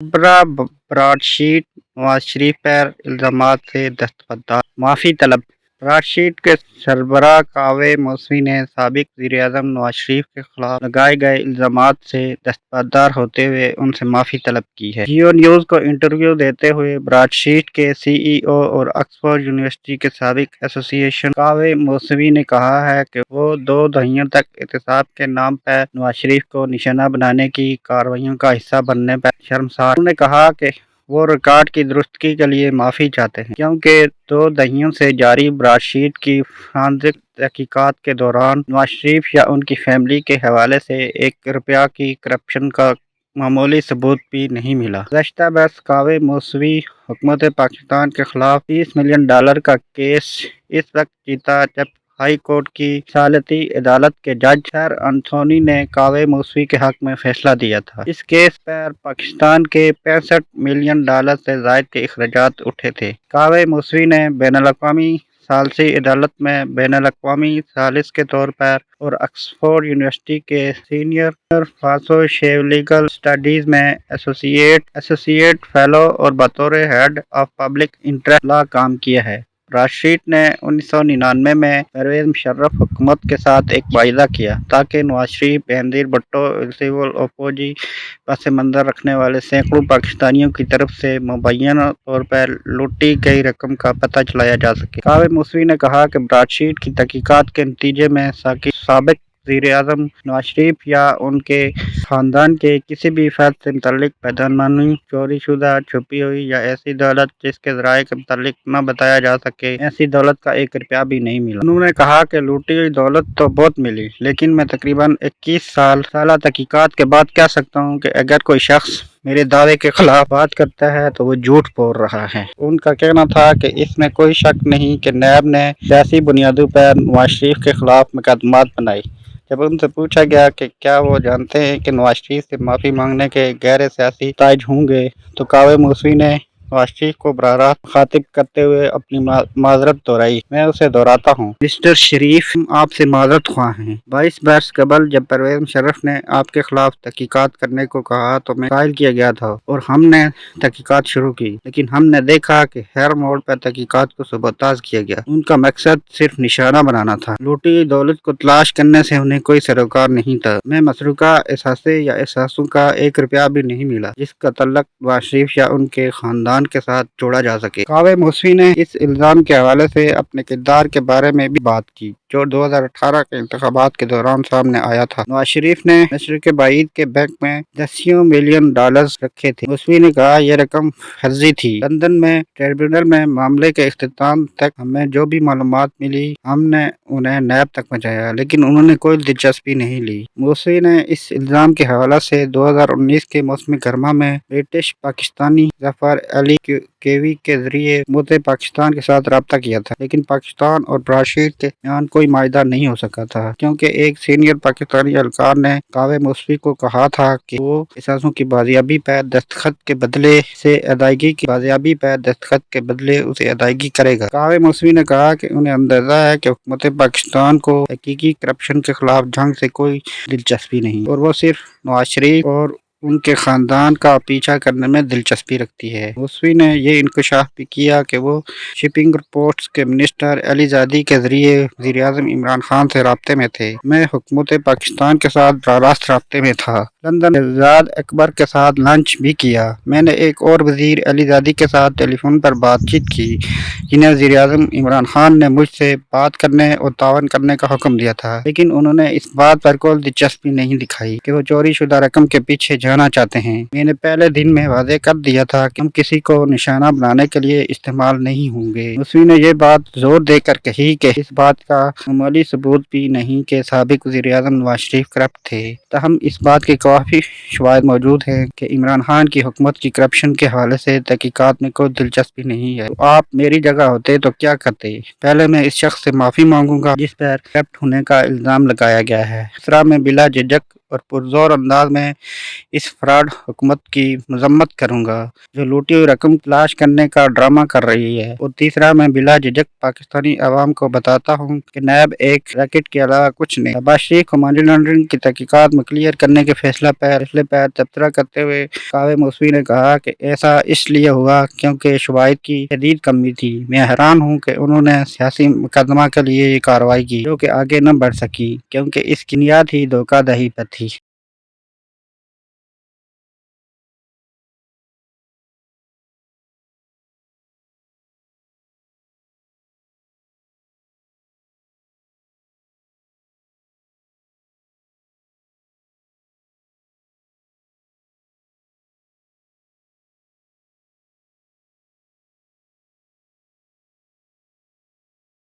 برا Broad sheet Nawaz Sharif پر الزامات سے دستبردار معافی طلب براڈ شیٹ کے سربراہ کاوے موسوی نے سابق وزیراعظم نواز شریف کے خلاف لگائے گئے الزامات سے دستبردار ہوتے ہوئے ان سے معافی طلب کی ہے۔ جیو نیوز کو انٹرویو دیتے ہوئے براڈ شیٹ کے سی ای او اور آکسفورڈ یونیورسٹی کے سابق ایسوسی کاوے موسوی نے کہا ہے کہ وہ 2 دہائیوں تک احتساب کے نام پر نواز شریف کو نشانہ بنانے کی کارروائیوں کا حصہ بننے پر شرمسار۔ انہوں نے کہا کہ وہ ریکارڈ کی درستگی کے لیے معافی چاہتے ہیں کیونکہ 2 دہائیوں سے جاری براڈ شیٹ کی فورنزک تحقیقات کے دوران نواز شریف یا ان کی فیملی کے حوالے سے 1 روپیہ کی کرپشن کا معمولی ثبوت بھی نہیں ملا۔ گزشتہ برس کاوے موسوی حکومت پاکستان کے خلاف $30 ملین کا کیس اس وقت جیتا جب ہائی کورٹ کی صالحاتی عدالت کے جج سر انتھونی نے کاوے موسوی کے حق میں فیصلہ دیا تھا۔ اس کیس پر پاکستان کے $65 ملین سے زائد کے اخراجات اٹھے تھے۔ کاوے موسوی نے بین الاقوامی ثالثی عدالت میں بین الاقوامی ثالث کے طور پر اور آکسفورڈ یونیورسٹی کے سینئر فیلو لیگل اسٹڈیز میں ایسوسیٹ فیلو اور بطور ہیڈ آف پبلک انٹرسٹ لا کام کیا ہے۔ براڈ شیٹ نے 1999 میں پرویز مشرف حکومت کے ساتھ ایک معاہدہ کیا تاکہ نواز شریف، بینظیر بھٹو، سول اوپوزی پس منظر رکھنے والے سینکڑوں پاکستانیوں کی طرف سے مبینہ طور پر لوٹی گئی رقم کا پتہ چلایا جا سکے۔ کاوے موسوی نے کہا کہ براڈ شیٹ کی تحقیقات کے نتیجے میں سابق وزیر اعظم نواز شریف یا ان کے خاندان کے کسی بھی فرد سے متعلق بدعنوانی، چوری شدہ، چھپی ہوئی یا ایسی دولت جس کے ذرائع کے متعلق نہ بتایا جا سکے، ایسی دولت کا 1 روپیہ بھی نہیں ملا۔ انہوں نے کہا کہ لوٹی ہوئی دولت تو بہت ملی، لیکن میں تقریباً 21 سالہ تحقیقات کے بعد کہہ سکتا ہوں کہ اگر کوئی شخص میرے دعوے کے خلاف بات کرتا ہے تو وہ جھوٹ بول رہا ہے۔ ان کا کہنا تھا کہ اس میں کوئی شک نہیں کہ نیب نے سیاسی بنیادوں پر نواز شریف کے خلاف مقدمات بنائے۔ جب ان سے پوچھا گیا کہ کیا وہ جانتے ہیں کہ نواز شریف سے معافی مانگنے کے غیر سیاسی نتائج ہوں گے، تو کاوے موسوی نے نواز شریف کو براہ راست مخاطب کرتے ہوئے اپنی معذرت دہرائی۔ میں اسے دہراتا ہوں، مسٹر شریف، ہم آپ سے معذرت خواہ ہیں۔ 22 برس قبل جب پرویز مشرف نے آپ کے خلاف تحقیقات کرنے کو کہا تو میں قائل کیا گیا تھا اور ہم نے تحقیقات شروع کی، لیکن ہم نے دیکھا کہ ہر موڑ پر تحقیقات کو سبوتاژ کیا گیا۔ ان کا مقصد صرف نشانہ بنانا تھا۔ لوٹی ہوئی دولت کو تلاش کرنے سے انہیں کوئی سروکار نہیں تھا۔ میں مسروقہ اثاثے یا اثاثوں کا 1 روپیہ بھی نہیں ملا جس کا تعلق نواز شریف یا ان کے خاندان کے ساتھ جوڑا جا سکے۔ کاوے موسوی نے اس الزام کے حوالے سے اپنے کردار کے بارے میں بھی بات کی جو 2018 کے انتخابات کے دوران سامنے آیا تھا۔ نواز شریف نے مشرق بعید کے بینک میں $10 ملین رکھے تھے۔ موسوی نے کہا یہ رقم فرضی تھی۔ لندن میں ٹریبیونل میں معاملے کے اختتام تک ہمیں جو بھی معلومات ملی ہم نے انہیں نیب تک پہنچایا، لیکن انہوں نے کوئی دلچسپی نہیں لی۔ موسوی نے اس الزام کے حوالے سے 2019 کے موسم گرما میں برٹش پاکستانی ظفر علی کیوی کے ذریعے حکومت پاکستان کے ساتھ رابطہ کیا تھا، لیکن پاکستان اور براڈ شیٹ کے درمیان کوئی معاہدہ نہیں ہو سکا تھا کیونکہ ایک سینئر پاکستانی اہلکار نے کاوے موسوی کو کہا تھا کہ وہ اثاثوں کی بازیابی پر دستخط کے بدلے اسے ادائیگی کرے گا۔ کاوے موسوی نے کہا کہ انہیں اندازہ ہے کہ حکومت پاکستان کو حقیقی کرپشن کے خلاف جنگ سے کوئی دلچسپی نہیں اور وہ صرف نواز شریف اور ان کے خاندان کا پیچھا کرنے میں دلچسپی رکھتی ہے۔ موسوی نے یہ انکشاف بھی کیا کہ وہ شپنگ پورٹس کے منسٹر علی زادی کے ذریعے وزیر اعظم عمران خان سے رابطے میں تھے۔ میں حکومت پاکستان کے ساتھ براہ راست رابطے میں تھا۔ لندن میں شہزاد اکبر کے ساتھ لنچ بھی کیا۔ میں نے ایک اور وزیر علی زادی کے ساتھ ٹیلی فون پر بات چیت کی جنہیں وزیر اعظم عمران خان نے مجھ سے بات کرنے اور تعاون کرنے کا حکم دیا تھا، لیکن انہوں نے اس بات پر کوئی دلچسپی نہیں دکھائی کہ وہ چوری شدہ رقم کے پیچھے جانا چاہتے ہیں۔ میں نے پہلے دن میں واضح کر دیا تھا کہ ہم کسی کو نشانہ بنانے کے لیے استعمال نہیں ہوں گے۔ موسوی نے یہ بات زور دے کر کہی کہ اس بات کا معمولی ثبوت بھی نہیں کہ سابق وزیر اعظم نواز شریف کرپٹ تھے، تاہم اس بات کے کافی شواہد موجود ہیں کہ عمران خان کی حکومت کی کرپشن کے حوالے سے تحقیقات میں کوئی دلچسپی نہیں ہے۔ تو آپ میری جگہ ہوتے تو کیا کرتے؟ پہلے میں اس شخص سے معافی مانگوں گا جس پر کرپٹ ہونے کا الزام لگایا گیا ہے۔ دوسرا، میں بلا جھجک اور پرزور انداز میں اس فراڈ حکومت کی مذمت کروں گا جو لوٹی ہوئی رقم تلاش کرنے کا ڈرامہ کر رہی ہے۔ اور تیسرا، میں بلا جھجک پاکستانی عوام کو بتاتا ہوں کہ نیب ایک ریکٹ کے علاوہ کچھ نہیں۔ شہباز شریف کو منی لانڈرنگ کی تحقیقات مکلیر کرنے کے فیصلے پر تبصرہ کرتے ہوئے کعبے موسوی نے کہا کہ ایسا اس لیے ہوا کیونکہ شواہد کی شدید کمی تھی۔ میں حیران ہوں کہ انہوں نے سیاسی مقدمہ کے لیے یہ کارروائی کی جو کہ آگے نہ بڑھ سکی کیونکہ اس کی بنیاد ہی دھوکہ دہی پر تھی۔